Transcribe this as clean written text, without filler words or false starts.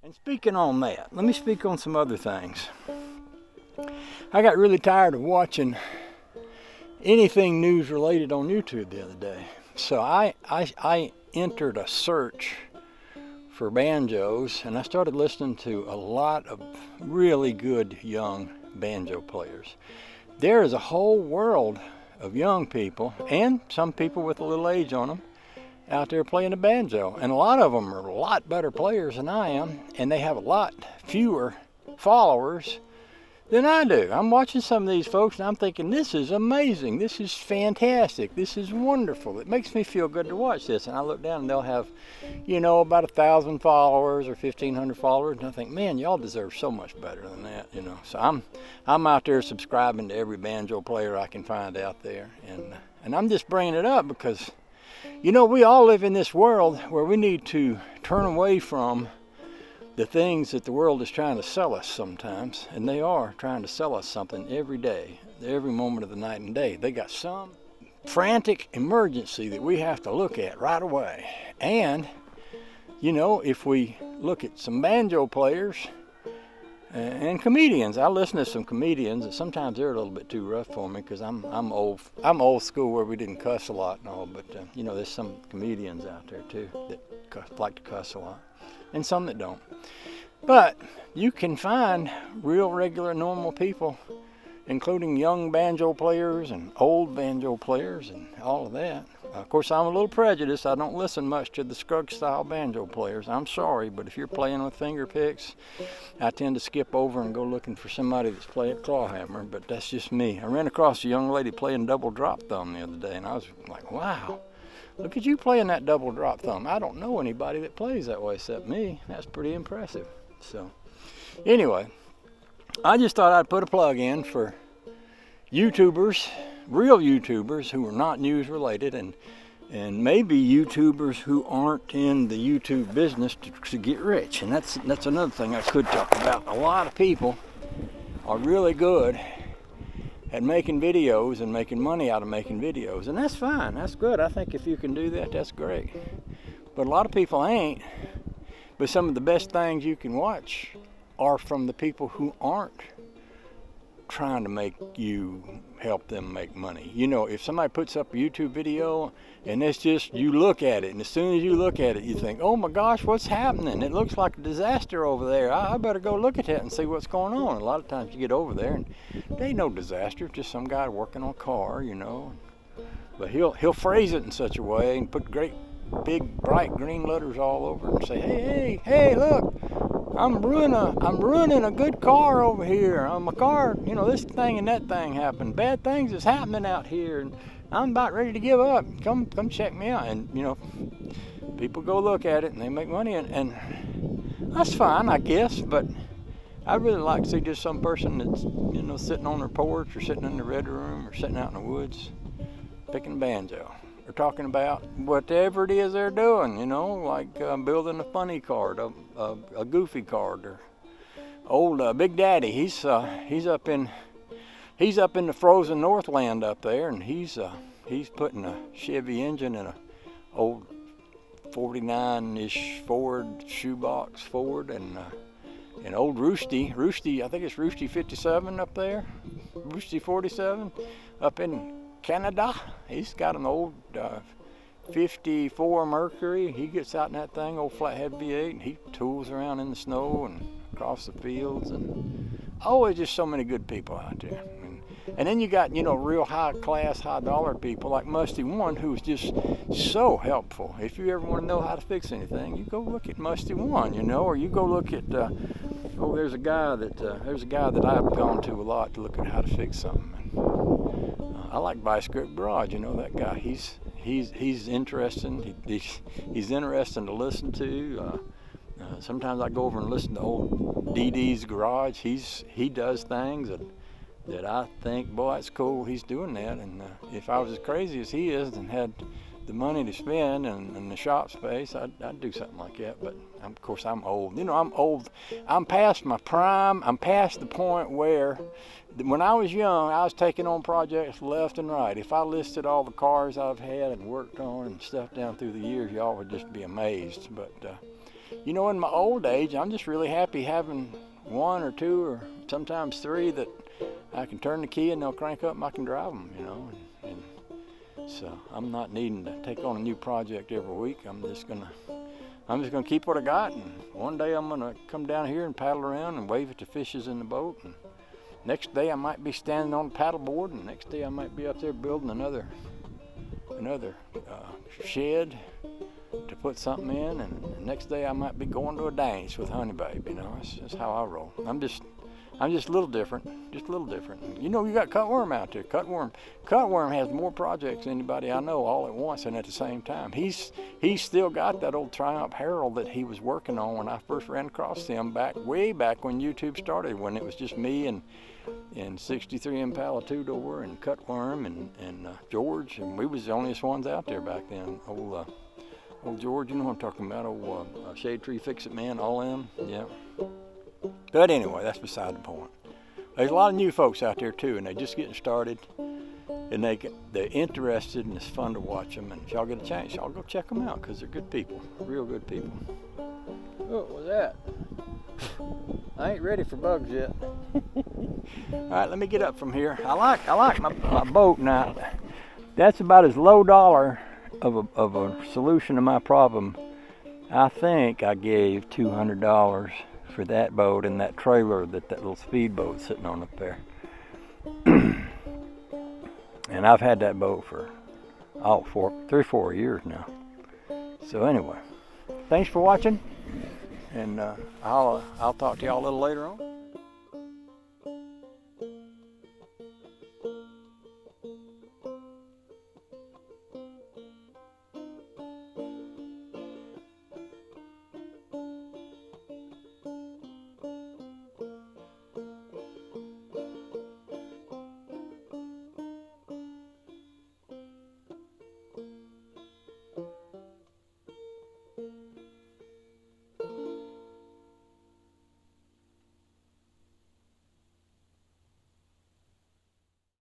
And speaking on that, let me speak on some other things. I got really tired of watching anything news related on YouTube the other day. So I entered a search for banjos, and I started listening to a lot of really good young banjo players. There is a whole world of young people, and some people with a little age on them, out there playing the banjo. And a lot of them are a lot better players than I am, and they have a lot fewer followers than I do. I'm watching some of these folks and I'm thinking, this is amazing, this is fantastic, this is wonderful. It makes me feel good to watch this. And I look down and they'll have, about 1,000 followers or 1,500 followers, and I think, man, y'all deserve so much better than that, So I'm out there subscribing to every banjo player I can find out there, and I'm just bringing it up because, we all live in this world where we need to turn away from the things that the world is trying to sell us sometimes, and they are trying to sell us something every day, every moment of the night and day. They got some frantic emergency that we have to look at right away. And, if we look at some banjo players and comedians, I listen to some comedians, and sometimes they're a little bit too rough for me because I'm old school where we didn't cuss a lot and all, but there's some comedians out there too that like to cuss a lot, and some that don't. But you can find real, regular, normal people, including young banjo players and old banjo players and all of that. Of course, I'm a little prejudiced. I don't listen much to the Scruggs-style banjo players. I'm sorry, but if you're playing with finger picks, I tend to skip over and go looking for somebody that's playing clawhammer, but that's just me. I ran across a young lady playing double drop thumb the other day, and I was like, wow. Look at you playing that double drop thumb. I don't know anybody that plays that way except me. That's pretty impressive. So, anyway, I just thought I'd put a plug in for YouTubers, real YouTubers who are not news related, and maybe YouTubers who aren't in the YouTube business to get rich. And that's another thing I could talk about. A lot of people are really good at making videos and making money out of making videos, and that's fine, that's good. I think if you can do that, that's great. But a lot of people ain't. But some of the best things you can watch are from the people who aren't trying to make you help them make money. If somebody puts up a YouTube video and it's just, you look at it, and as soon as you look at it, you think, oh my gosh, what's happening? It looks like a disaster over there. I better go look at that and see what's going on. A lot of times you get over there and there ain't no disaster, just some guy working on a car, But he'll phrase it in such a way and put great big bright green letters all over it and say, hey, look, I'm ruining a good car over here. My car, this thing and that thing happened. Bad things is happening out here, and I'm about ready to give up. Come check me out. And people go look at it and they make money, and that's fine, I guess. But I'd really like to see just some person that's sitting on their porch or sitting in the red room or sitting out in the woods picking a banjo. They're talking about whatever it is they're doing, like building a funny card, a goofy card, or old Big Daddy. He's up in the frozen Northland up there, and he's putting a Chevy engine in a old 49-ish Ford shoebox Ford, and old Roosty, I think it's Roosty 57 up there, Roosty 47 up in Canada. He's got an old 54 Mercury. He gets out in that thing, old flathead V8, and he tools around in the snow and across the fields, and always just so many good people out there. And then you got, real high class, high dollar people like Musty One, who's just so helpful. If you ever want to know how to fix anything, you go look at Musty One, or you go look at, there's a guy that I've gone to a lot to look at how to fix something. I like Vice Grip Garage, that guy. He's interesting. He's interesting to listen to. Sometimes I go over and listen to old DD's Garage. He does things that I think, boy, it's cool he's doing that. And if I was as crazy as he is and had the money to spend and the shop space, I'd do something like that. But of course, I'm old. I'm old. I'm past my prime. I'm past the point where, when I was young, I was taking on projects left and right. If I listed all the cars I've had and worked on and stuff down through the years, y'all would just be amazed. But you know, in my old age, I'm just really happy having one or two or sometimes three that I can turn the key and they'll crank up and I can drive them, you know. And so I'm not needing to take on a new project every week. I'm just gonna keep what I got, and one day I'm gonna come down here and paddle around and wave at the fishes in the boat, and next day I might be standing on the paddle board, and next day I might be up there building another shed to put something in, and the next day I might be going to a dance with Honey Babe. You know, that's just how I roll. I'm just a little different, You know, you got Cutworm out there. Cutworm has more projects than anybody I know all at once and at the same time. He's still got that old Triumph Herald that he was working on when I first ran across him way back when YouTube started, when it was just me and 63 Impala two-door and Cutworm and George, and we was the onlyest ones out there back then. Old George, you know what I'm talking about, old Shade Tree Fix-It Man, all them, yeah. But anyway, that's beside the point. There's a lot of new folks out there too, and they're just getting started, and they're interested, and it's fun to watch them. And if y'all get a chance, y'all go check them out, because they're good people, real good people. What was that? I ain't ready for bugs yet. All right, let me get up from here. I like my boat now. That's about as low dollar of a solution to my problem. I think I gave $200 for that boat and that trailer that little speedboat's sitting on up there. And I've had that boat for 3 or 4 years now. So anyway, thanks for watching, and I'll talk to y'all a little later on.